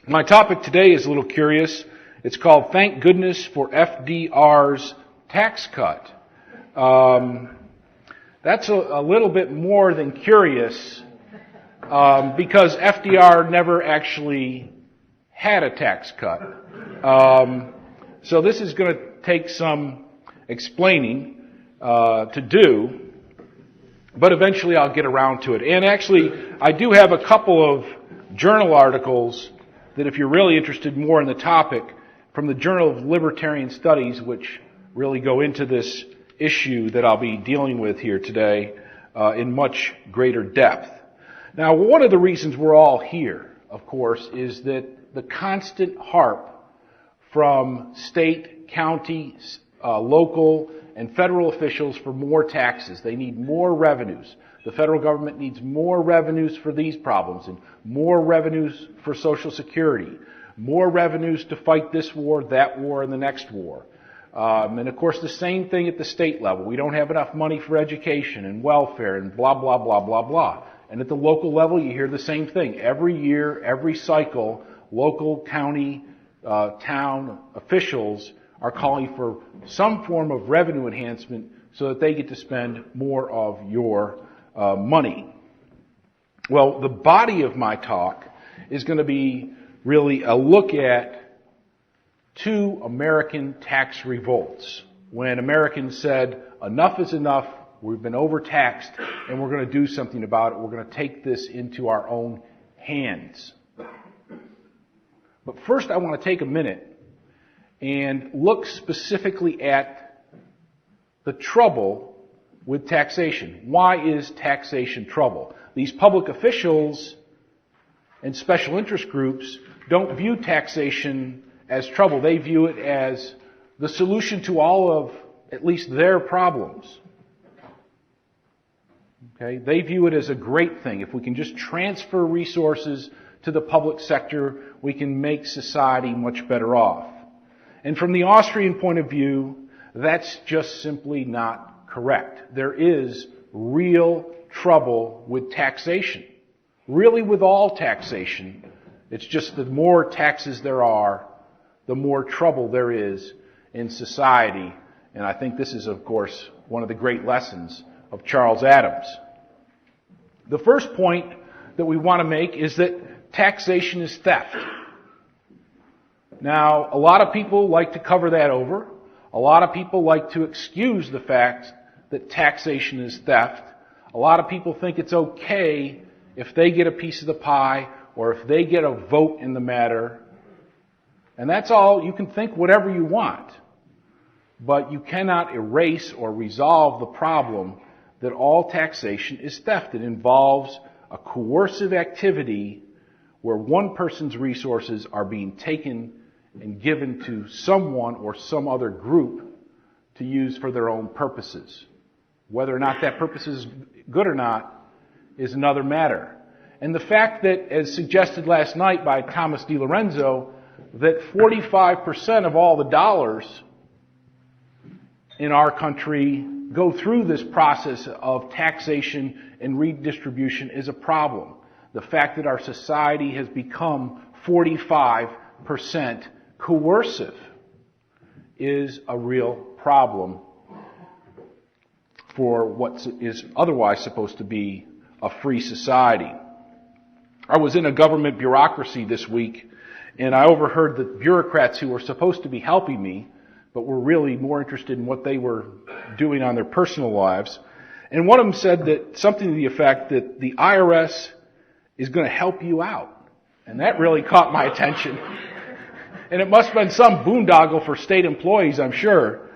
My topic today is a little curious. It's called Thank Goodness for FDR's Tax Cut. That's a little bit more than curious because FDR never actually had a tax cut. So this is going to take some explaining to do, but eventually I'll get around to it. And actually, I do have a couple of journal articles that if you're really interested more in the topic, from the Journal of Libertarian Studies, which really go into this issue that I'll be dealing with here today in much greater depth. Now, one of the reasons we're all here, of course, is that the constant harp from state, county, local, and federal officials for more taxes. They need more revenues. The federal government needs more revenues for these problems and more revenues for Social Security, more revenues to fight this war, that war, and the next war. And of course the same thing at the state level. We don't have enough money for education and welfare and blah, blah, blah, blah, blah. And at the local level you hear the same thing. Every year, every cycle, local, county, town officials are calling for some form of revenue enhancement so that they get to spend more of your money. Well, the body of my talk is going to be really a look at two American tax revolts. When Americans said, enough is enough, we've been overtaxed, and we're going to do something about it. We're going to take this into our own hands. But first I want to take a minute and look specifically at the trouble with taxation. Why is taxation trouble? These public officials and special interest groups don't view taxation as trouble. They view it as the solution to all of at least their problems. Okay? They view it as a great thing. If we can just transfer resources to the public sector, we can make society much better off. And from the Austrian point of view, that's just simply not correct. There is real trouble with taxation. Really with all taxation. It's just the more taxes there are, the more trouble there is in society. And I think this is, of course, one of the great lessons of Charles Adams. The first point that we want to make is that taxation is theft. Now, a lot of people like to cover that over. A lot of people like to excuse the fact that taxation is theft. A lot of people think it's okay if they get a piece of the pie or if they get a vote in the matter. And that's all. You can think whatever you want. But you cannot erase or resolve the problem that all taxation is theft. It involves a coercive activity where one person's resources are being taken and given to someone or some other group to use for their own purposes. Whether or not that purpose is good or not is another matter. And the fact that, as suggested last night by Thomas DiLorenzo, that 45% of all the dollars in our country go through this process of taxation and redistribution is a problem. The fact that our society has become 45% coercive is a real problem for what is otherwise supposed to be a free society. I was in a government bureaucracy this week, and I overheard the bureaucrats who were supposed to be helping me, but were really more interested in what they were doing on their personal lives. And one of them said that something to the effect that the IRS is going to help you out. And that really caught my attention. And it must have been some boondoggle for state employees, I'm sure.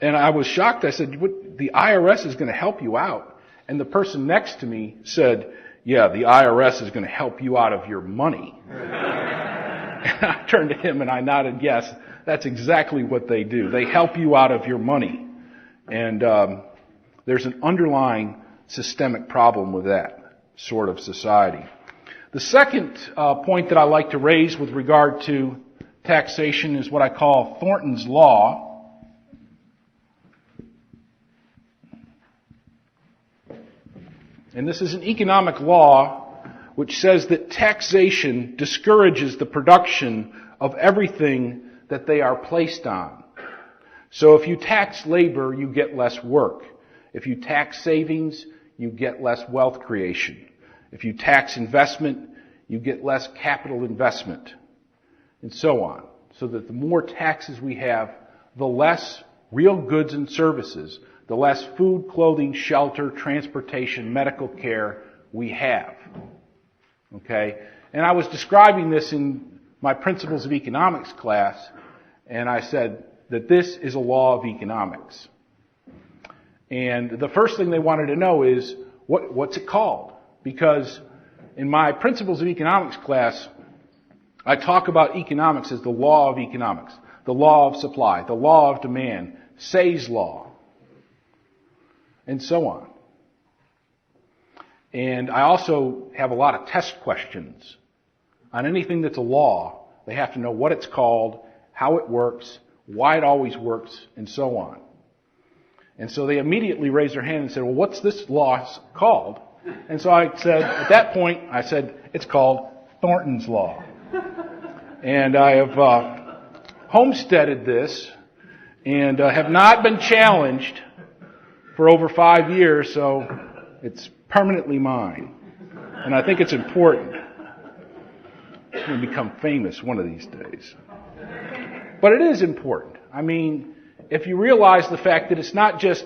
And I was shocked. I said, the IRS is going to help you out. And the person next to me said, yeah, the IRS is going to help you out of your money. And I turned to him and I nodded, yes, that's exactly what they do. They help you out of your money. And there's an underlying systemic problem with that sort of society. The second point that I like to raise with regard to taxation is what I call Thornton's Law. And this is an economic law which says that taxation discourages the production of everything that they are placed on. So if you tax labor, you get less work. If you tax savings, you get less wealth creation. If you tax investment, you get less capital investment, and so on. So that the more taxes we have, the less real goods and services, the less food, clothing, shelter, transportation, medical care we have. Okay? And I was describing this in my Principles of Economics class, and I said that this is a law of economics. And the first thing they wanted to know is, what's it called? Because in my Principles of Economics class, I talk about economics as the law of economics, the law of supply, the law of demand, Say's law, and so on. And I also have a lot of test questions. On anything that's a law, they have to know what it's called, how it works, why it always works, and so on. And so they immediately raised their hand and said, well, what's this law called? And so I said, at that point, I said, it's called Thornton's law. And I have homesteaded this and have not been challenged for over 5 years, so it's permanently mine. And I think it's important. It's going to become famous one of these days. But it is important. I mean, if you realize the fact that it's not just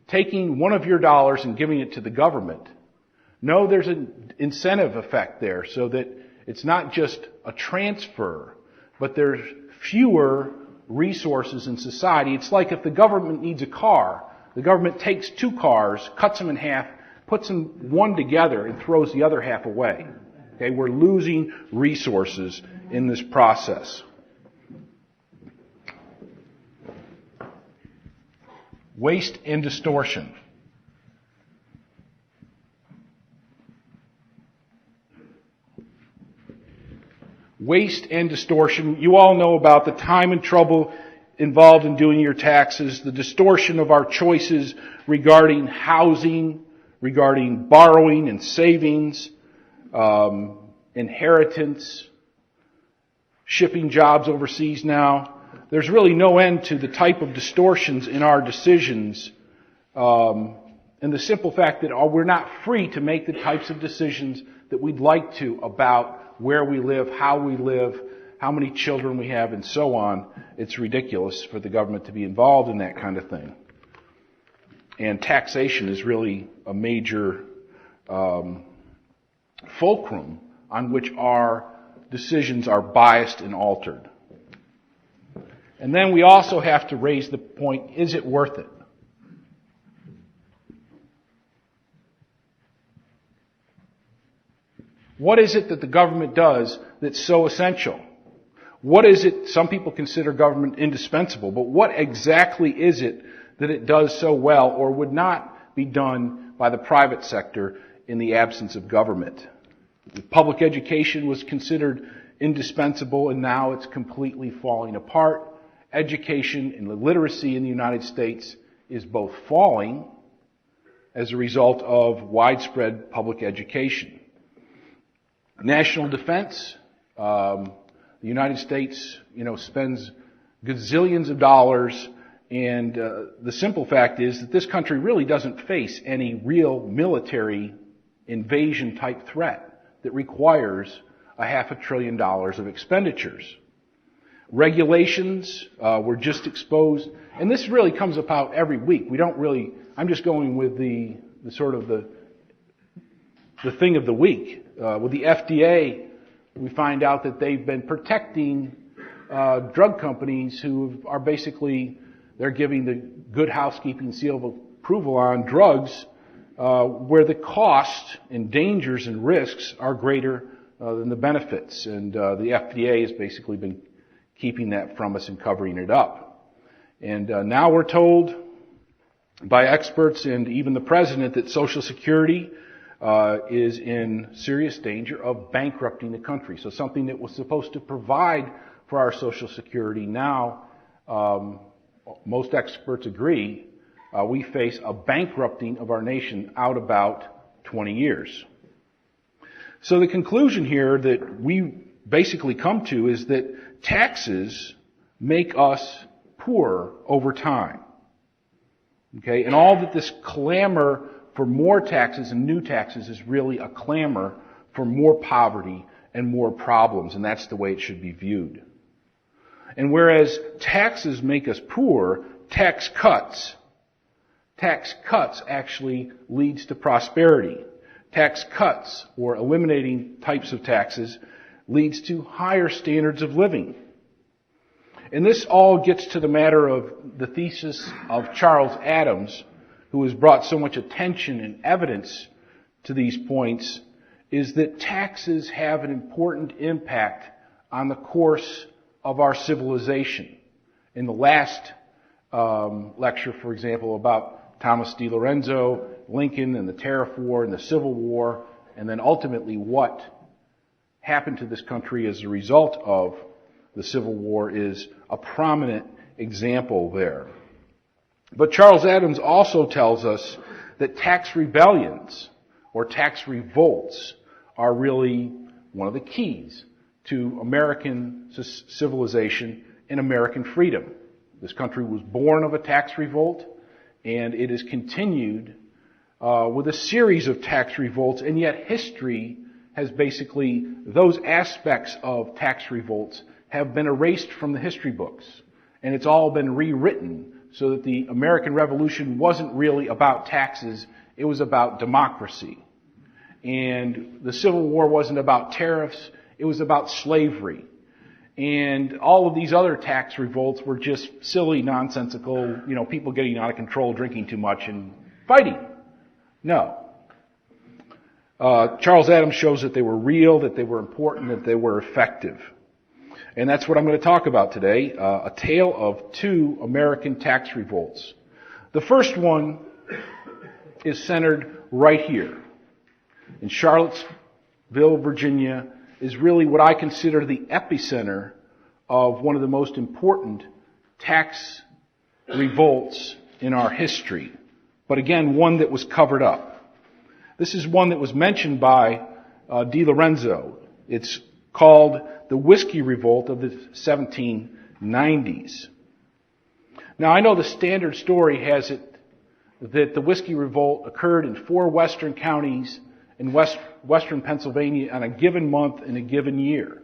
taking one of your dollars and giving it to the government. No, there's an incentive effect there so that it's not just a transfer, but there's fewer resources in society. It's like if the government needs a car, the government takes 2 cars, cuts them in half, puts them one together, and throws the other half away. Okay, we're losing resources in this process. Waste and distortion. Waste and distortion. You all know about the time and trouble involved in doing your taxes, the distortion of our choices regarding housing, regarding borrowing and savings, inheritance, shipping jobs overseas now. There's really no end to the type of distortions in our decisions, and the simple fact that we're not free to make the types of decisions that we'd like to about where we live, how many children we have, and so on. It's ridiculous for the government to be involved in that kind of thing. And taxation is really a major fulcrum on which our decisions are biased and altered. And then we also have to raise the point, is it worth it? What is it that the government does that's so essential? What is it, some people consider government indispensable, but what exactly is it that it does so well or would not be done by the private sector in the absence of government? Public education was considered indispensable, and now it's completely falling apart. Education and literacy in the United States is both falling as a result of widespread public education. National defense, the United States, spends gazillions of dollars, and the simple fact is that this country really doesn't face any real military invasion type threat that requires $500 billion of expenditures. Regulations, we're just exposed, and this really comes about every week. I'm just going with the thing of the week. With the FDA, we find out that they've been protecting drug companies who are they're giving the good housekeeping seal of approval on drugs where the cost and dangers and risks are greater than the benefits. And the FDA has basically been keeping that from us and covering it up. And now we're told by experts and even the president that Social Security is in serious danger of bankrupting the country. So something that was supposed to provide for our Social Security now, most experts agree, we face a bankrupting of our nation out about 20 years. So the conclusion here that we basically come to is that taxes make us poorer over time. Okay? And all that this clamor for more taxes and new taxes is really a clamor for more poverty and more problems, and that's the way it should be viewed. And whereas taxes make us poor, tax cuts actually leads to prosperity. Tax cuts, or eliminating types of taxes, leads to higher standards of living. And this all gets to the matter of the thesis of Charles Adams, who has brought so much attention and evidence to these points, is that taxes have an important impact on the course of our civilization. In the last lecture, for example, about Thomas DiLorenzo, Lincoln and the Tariff War and the Civil War, and then ultimately what happened to this country as a result of the Civil War is a prominent example there. But Charles Adams also tells us that tax rebellions or tax revolts are really one of the keys to American civilization and American freedom. This country was born of a tax revolt, and it has continued with a series of tax revolts, and yet history has basically, those aspects of tax revolts have been erased from the history books, and it's all been rewritten so that the American Revolution wasn't really about taxes, it was about democracy. And the Civil War wasn't about tariffs, it was about slavery. And all of these other tax revolts were just silly, nonsensical, people getting out of control, drinking too much, and fighting. No. Charles Adams shows that they were real, that they were important, that they were effective. And that's what I'm going to talk about today, a tale of two American tax revolts. The first one is centered right here. In Charlottesville, Virginia, is really what I consider the epicenter of one of the most important tax revolts in our history. But again, one that was covered up. This is one that was mentioned by DiLorenzo. It's called the Whiskey Revolt of the 1790s. Now, I know the standard story has it that the Whiskey Revolt occurred in 4 western counties in western Pennsylvania on a given month in a given year.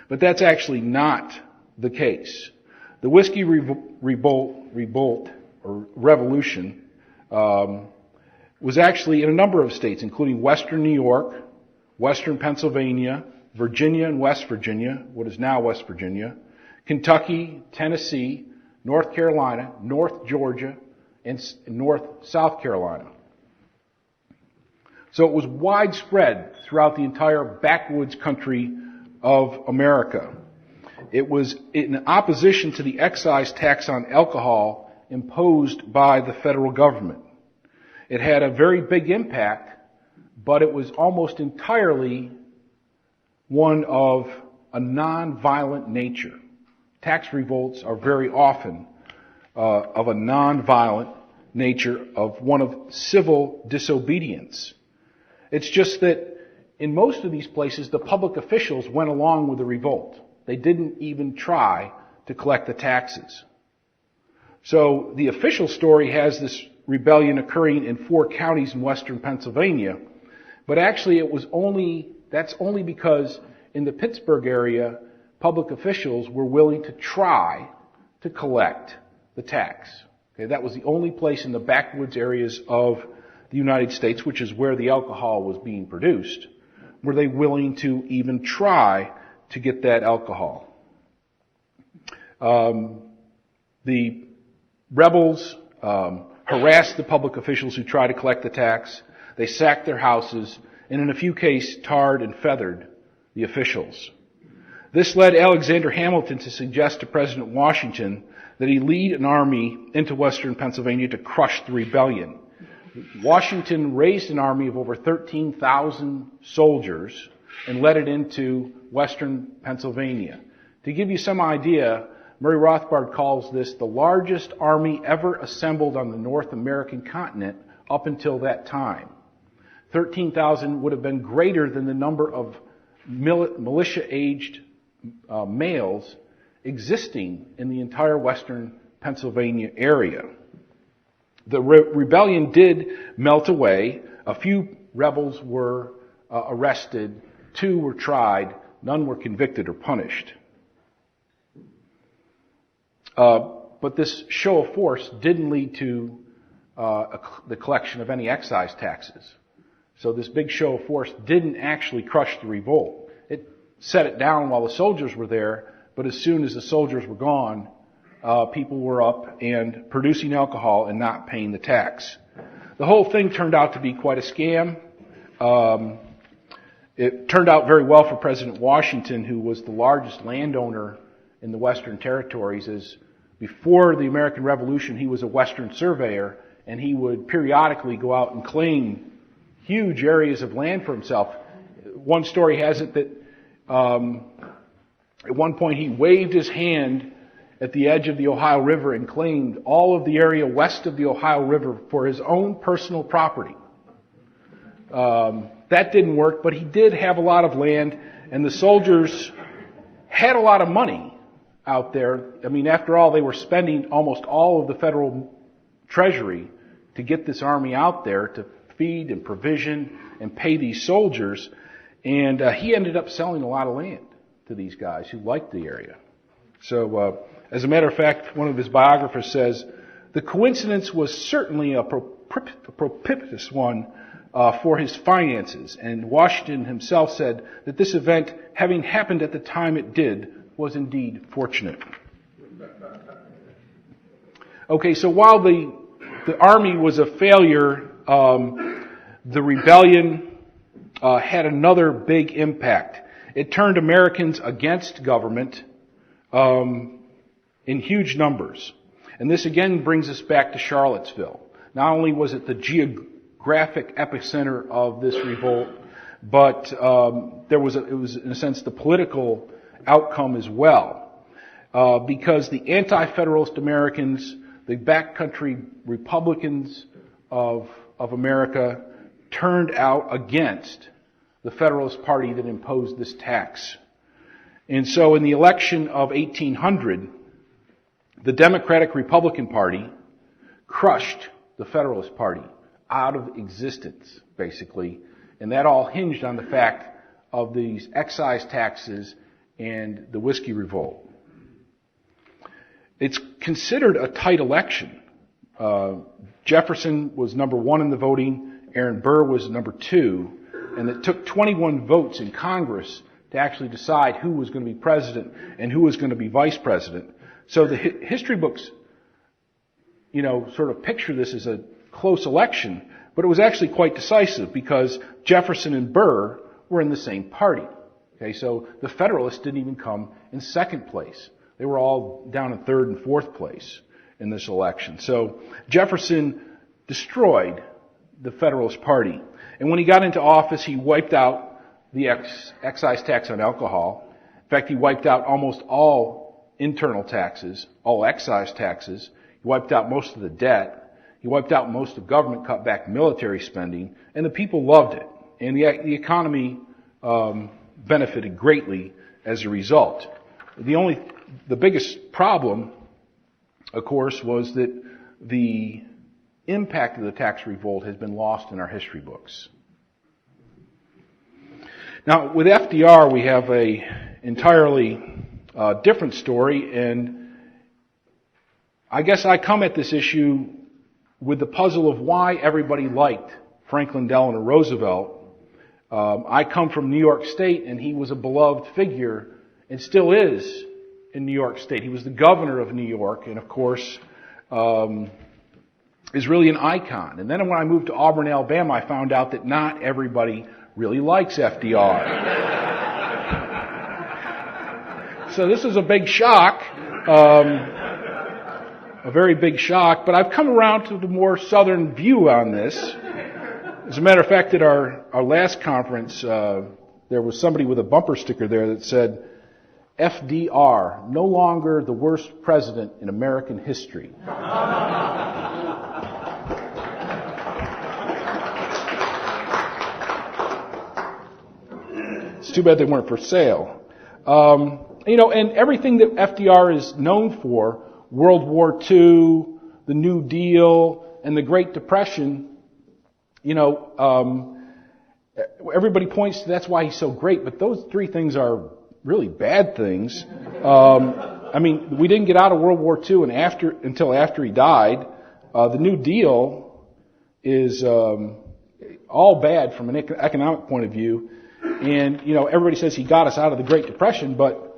But that's actually not the case. The Whiskey Revolt or Revolution was actually in a number of states, including western New York, western Pennsylvania, Virginia and West Virginia, what is now West Virginia, Kentucky, Tennessee, North Carolina, North Georgia, and North South Carolina. So it was widespread throughout the entire backwoods country of America. It was in opposition to the excise tax on alcohol imposed by the federal government. It had a very big impact, but it was almost entirely one of a non-violent nature. Tax revolts are very often of a non-violent nature, of one of civil disobedience. It's just that in most of these places, the public officials went along with the revolt. They didn't even try to collect the taxes. So the official story has this rebellion occurring in 4 counties in western Pennsylvania, but actually that's only because in the Pittsburgh area, public officials were willing to try to collect the tax. Okay, that was the only place in the backwoods areas of the United States, which is where the alcohol was being produced, were they willing to even try to get that alcohol. The rebels harassed the public officials who tried to collect the tax. They sacked their houses, and in a few cases tarred and feathered the officials. This led Alexander Hamilton to suggest to President Washington that he lead an army into western Pennsylvania to crush the rebellion. Washington raised an army of over 13,000 soldiers and led it into western Pennsylvania. To give you some idea, Murray Rothbard calls this the largest army ever assembled on the North American continent up until that time. 13,000 would have been greater than the number of militia-aged males existing in the entire western Pennsylvania area. The rebellion did melt away. A few rebels were arrested. 2 were tried. None were convicted or punished. But this show of force didn't lead to the collection of any excise taxes. So this big show of force didn't actually crush the revolt. It set it down while the soldiers were there, but as soon as the soldiers were gone, people were up and producing alcohol and not paying the tax. The whole thing turned out to be quite a scam. It turned out very well for President Washington, who was the largest landowner in the Western Territories. As before the American Revolution, he was a Western surveyor, and he would periodically go out and claim huge areas of land for himself. One story has it that at one point he waved his hand at the edge of the Ohio River and claimed all of the area west of the Ohio River for his own personal property. That didn't work, but he did have a lot of land, and the soldiers had a lot of money out there. I mean, after all, they were spending almost all of the federal treasury to get this army out there to feed and provision and pay these soldiers. And he ended up selling a lot of land to these guys who liked the area. So, as a matter of fact, one of his biographers says, the coincidence was certainly a propitious one for his finances. And Washington himself said that this event, having happened at the time it did, was indeed fortunate. Okay, so while the army was a failure, the rebellion had another big impact. It turned Americans against government in huge numbers. And this again brings us back to Charlottesville. Not only was it the geographic epicenter of this revolt, but it was in a sense the political outcome as well. Because the anti-federalist Americans, the backcountry Republicans of America, turned out against the Federalist Party that imposed this tax. And so in the election of 1800, the Democratic Republican Party crushed the Federalist Party out of existence, basically. And that all hinged on the fact of these excise taxes and the Whiskey Revolt. It's considered a tight election. Jefferson was number 1 in the voting. Aaron Burr was number 2. And it took 21 votes in Congress to actually decide who was going to be president and who was going to be vice president. So the history books, sort of picture this as a close election, but it was actually quite decisive because Jefferson and Burr were in the same party. Okay, so the Federalists didn't even come in second place. They were all down in third and fourth place in this election. So Jefferson destroyed the Federalist Party. And when he got into office, he wiped out the excise tax on alcohol. In fact, he wiped out almost all internal taxes, all excise taxes. He wiped out most of the debt. He wiped out most of government, cut back military spending, and the people loved it. And the economy benefited greatly as a result. The biggest problem, of course, was that the impact of the tax revolt has been lost in our history books. Now, with FDR, we have a entirely different story, and I guess I come at this issue with the puzzle of why everybody liked Franklin Delano Roosevelt. I come from New York State, and he was a beloved figure, and still is in New York State. He was the governor of New York, and of course, is really an icon. And then when I moved to Auburn, Alabama, I found out that not everybody really likes FDR. So this is a big shock, a very big shock, but I've come around to the more southern view on this. As a matter of fact, at our last conference, there was somebody with a bumper sticker there that said, FDR, no longer the worst president in American history. too bad they weren't for sale. And everything that FDR is known for, World War II, the New Deal, and the Great Depression, everybody points to that's why he's so great, but those three things are really bad things. We didn't get out of World War II until after he died. The New Deal is all bad from an economic point of view. And, everybody says he got us out of the Great Depression, but,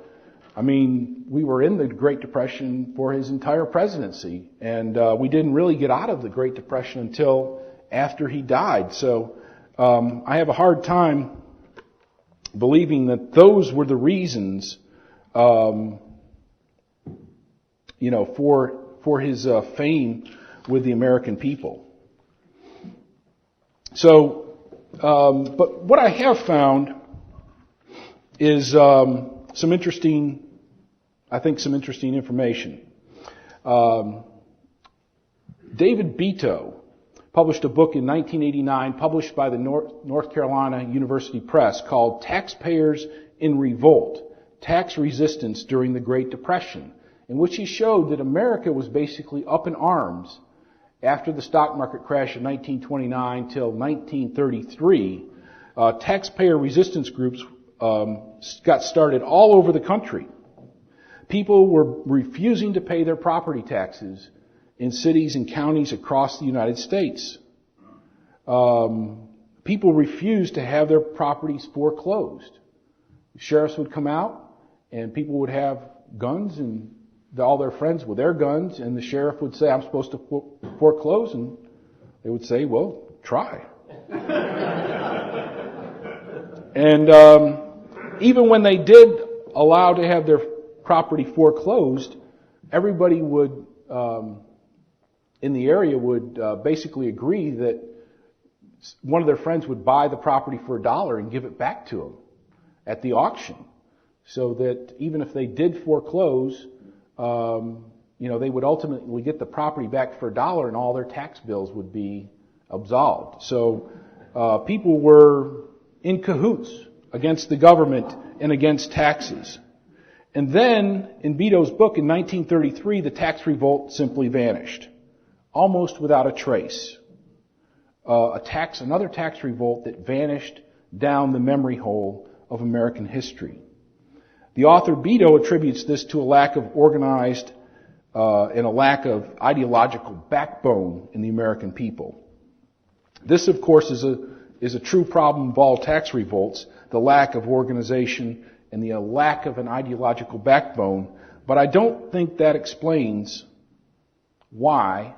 we were in the Great Depression for his entire presidency. And we didn't really get out of the Great Depression until after he died. So I have a hard time believing that those were the reasons, for his fame with the American people. So, but what I have found is some interesting information. David Beto published a book in 1989, published by the North Carolina University Press, called Taxpayers in Revolt, Tax Resistance During the Great Depression, in which he showed that America was basically up in arms after the stock market crash of 1929 till 1933. Taxpayer resistance groups got started all over the country. People were refusing to pay their property taxes in cities and counties across the United States. People refused to have their properties foreclosed. Sheriffs would come out and people would have guns and all their friends with their guns, and the sheriff would say, I'm supposed to foreclose, and they would say, well, try. And even when they did allow to have their property foreclosed, everybody would, in the area would basically agree that one of their friends would buy the property for $1 and give it back to them at the auction. So that even if they did foreclose, they would ultimately get the property back for $1 and all their tax bills would be absolved. So people were in cahoots against the government and against taxes. And then, in Beto's book in 1933, the tax revolt simply vanished, almost without a trace. Another tax revolt that vanished down the memory hole of American history. The author Beto attributes this to a lack of organized and a lack of ideological backbone in the American people. This, of course, is a true problem of all tax revolts, the lack of organization and the lack of an ideological backbone. But I don't think that explains why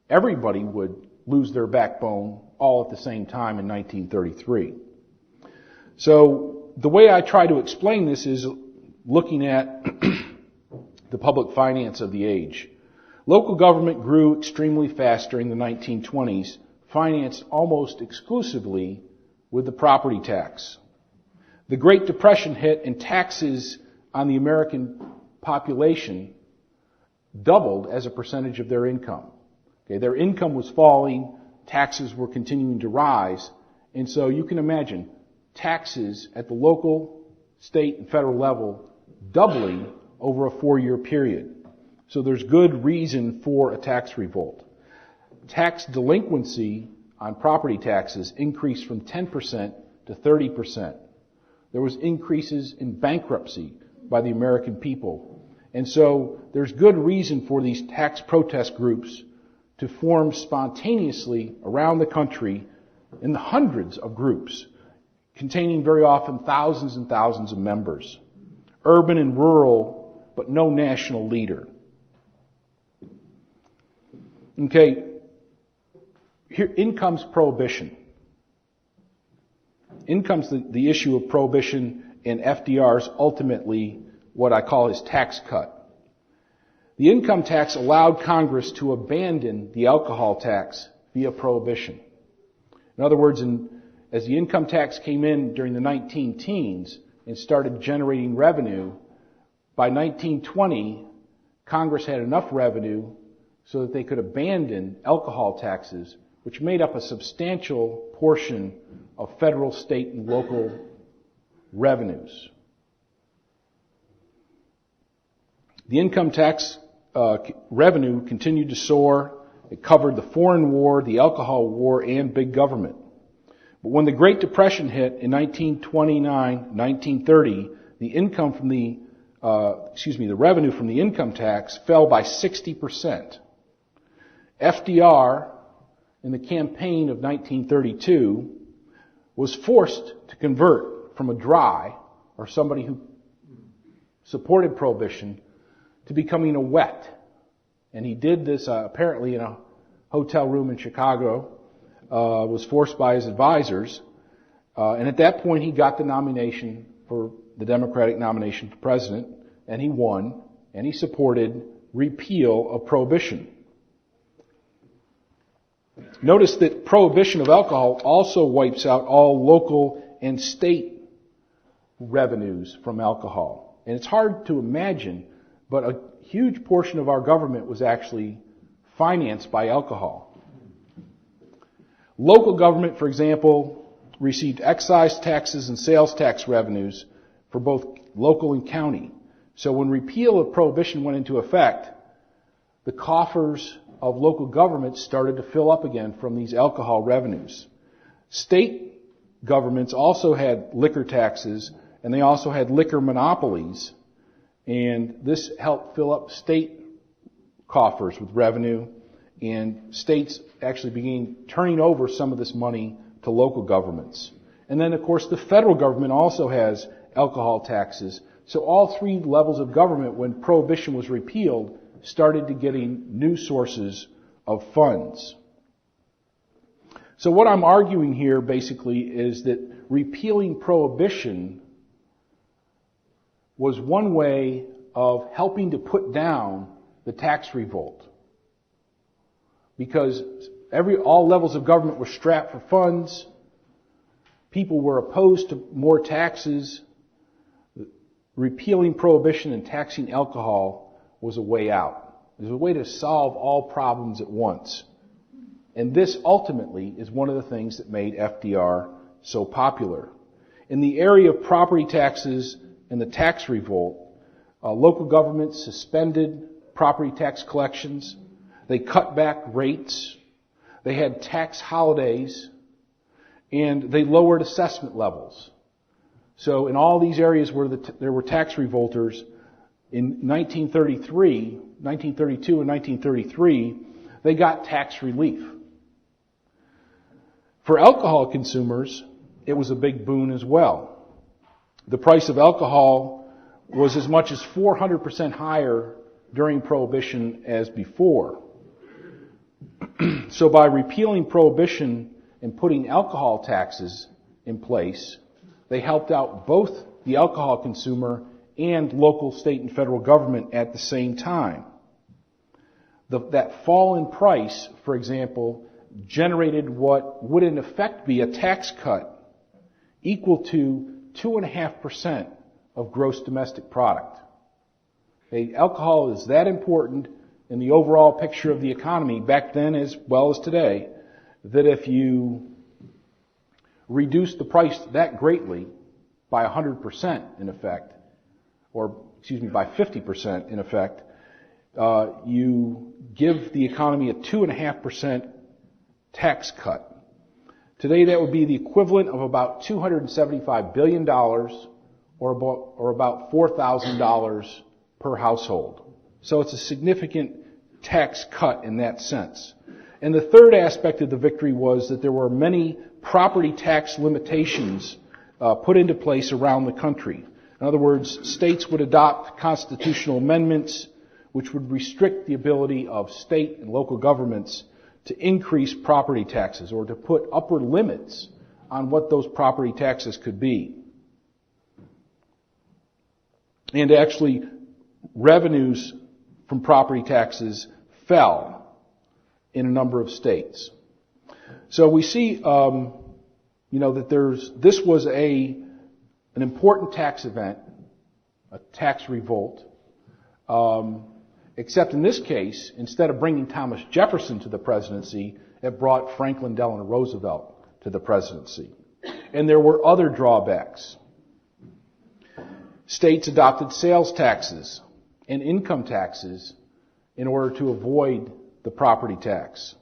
everybody would lose their backbone all at the same time in 1933. So the way I try to explain this is looking at the public finance of the age. Local government grew extremely fast during the 1920s, financed almost exclusively with the property tax. The Great Depression hit and taxes on the American population doubled as a percentage of their income. Okay, their income was falling, taxes were continuing to rise, and so you can imagine taxes at the local, state, and federal level doubling over a 4-year period. So there's good reason for a tax revolt. Tax delinquency on property taxes increased from 10% to 30%. There was increases in bankruptcy by the American people. And so there's good reason for these tax protest groups to form spontaneously around the country in the hundreds of groups, containing very often thousands and thousands of members, urban and rural, but no national leader. Okay, here, in comes prohibition. In comes the issue of prohibition and FDR's ultimately what I call his tax cut. The income tax allowed Congress to abandon the alcohol tax via prohibition. In other words, as the income tax came in during the 19-teens and started generating revenue, by 1920, Congress had enough revenue so that they could abandon alcohol taxes, which made up a substantial portion of federal, state, and local revenues. The income tax revenue continued to soar. It covered the foreign war, the alcohol war, and big government. But when the Great Depression hit in 1929, 1930, the income from the revenue from the income tax fell by 60%. FDR, in the campaign of 1932, was forced to convert from a dry, or somebody who supported prohibition, to becoming a wet. And he did this apparently in a hotel room in Chicago, was forced by his advisors. And at that point he got the nomination for the Democratic nomination for president, and he won, and he supported repeal of prohibition. Notice that prohibition of alcohol also wipes out all local and state revenues from alcohol. And it's hard to imagine, but a huge portion of our government was actually financed by alcohol. Local government, for example, received excise taxes and sales tax revenues for both local and county. So when repeal of prohibition went into effect, the coffers of local governments started to fill up again from these alcohol revenues. State governments also had liquor taxes, and they also had liquor monopolies, and this helped fill up state coffers with revenue, and states actually began turning over some of this money to local governments. And then, of course, the federal government also has alcohol taxes. So all three levels of government, when prohibition was repealed, started to getting new sources of funds. So what I'm arguing here basically is that repealing prohibition was one way of helping to put down the tax revolt. Because all levels of government were strapped for funds, people were opposed to more taxes. Repealing prohibition and taxing alcohol was a way out. It was a way to solve all problems at once. And this ultimately is one of the things that made FDR so popular. In the area of property taxes and the tax revolt, local governments suspended property tax collections. They cut back rates. They had tax holidays. And they lowered assessment levels. So in all these areas where there were tax revolters, in 1932 and 1933, they got tax relief. For alcohol consumers, it was a big boon as well. The price of alcohol was as much as 400% higher during Prohibition as before. So by repealing Prohibition and putting alcohol taxes in place, they helped out both the alcohol consumer and local, state, and federal government at the same time. That fall in price, for example, generated what would in effect be a tax cut equal to 2.5% of gross domestic product. Okay, alcohol is that important in the overall picture of the economy back then as well as today, that if you reduce the price that greatly by 100% in effect, by 50% in effect, you give the economy a 2.5% tax cut. Today that would be the equivalent of about $275 billion or about $4,000 per household. So it's a significant tax cut in that sense. And the third aspect of the victory was that there were many property tax limitations put into place around the country. In other words, states would adopt constitutional amendments which would restrict the ability of state and local governments to increase property taxes or to put upper limits on what those property taxes could be. And actually, revenues from property taxes fell in a number of states. So we see, that this was an important tax event, a tax revolt, except in this case, instead of bringing Thomas Jefferson to the presidency, it brought Franklin Delano Roosevelt to the presidency. And there were other drawbacks. States adopted sales taxes and income taxes in order to avoid the property tax.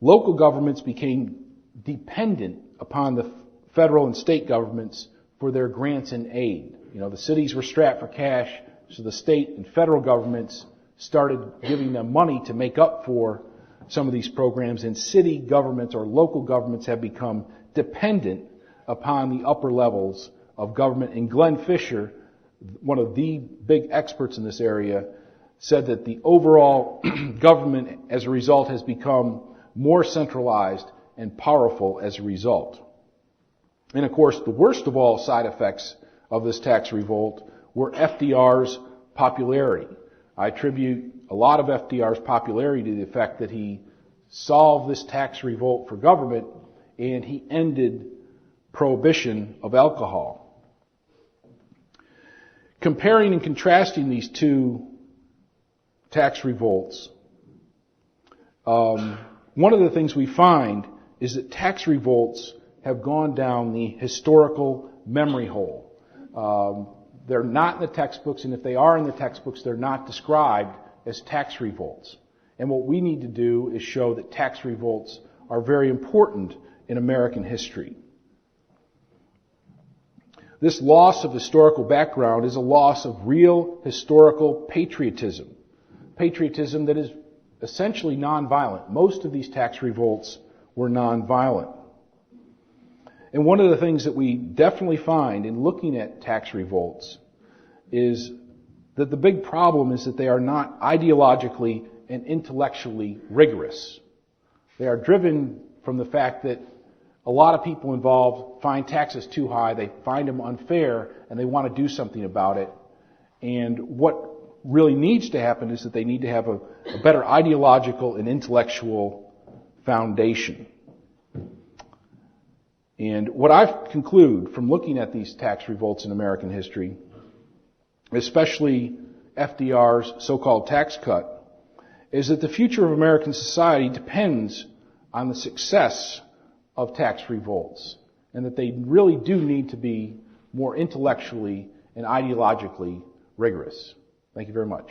Local governments became dependent upon the federal and state governments for their grants and aid. The cities were strapped for cash, so the state and federal governments started giving them money to make up for some of these programs, and city governments or local governments have become dependent upon the upper levels of government. And Glenn Fisher, one of the big experts in this area, said that the overall government as a result has become more centralized and powerful as a result. And of course, the worst of all side effects of this tax revolt were FDR's popularity. I attribute a lot of FDR's popularity to the fact that he solved this tax revolt for government and he ended prohibition of alcohol. Comparing and contrasting these two tax revolts, one of the things we find is that tax revolts have gone down the historical memory hole. They're not in the textbooks, and if they are in the textbooks, they're not described as tax revolts. And what we need to do is show that tax revolts are very important in American history. This loss of historical background is a loss of real historical patriotism. Patriotism that is essentially nonviolent. Most of these tax revolts were nonviolent. And one of the things that we definitely find in looking at tax revolts is that the big problem is that they are not ideologically and intellectually rigorous. They are driven from the fact that a lot of people involved find taxes too high, they find them unfair, and they want to do something about it. And what really needs to happen is that they need to have a better ideological and intellectual foundation. And what I conclude from looking at these tax revolts in American history, especially FDR's so-called tax cut, is that the future of American society depends on the success of tax revolts, and that they really do need to be more intellectually and ideologically rigorous. Thank you very much.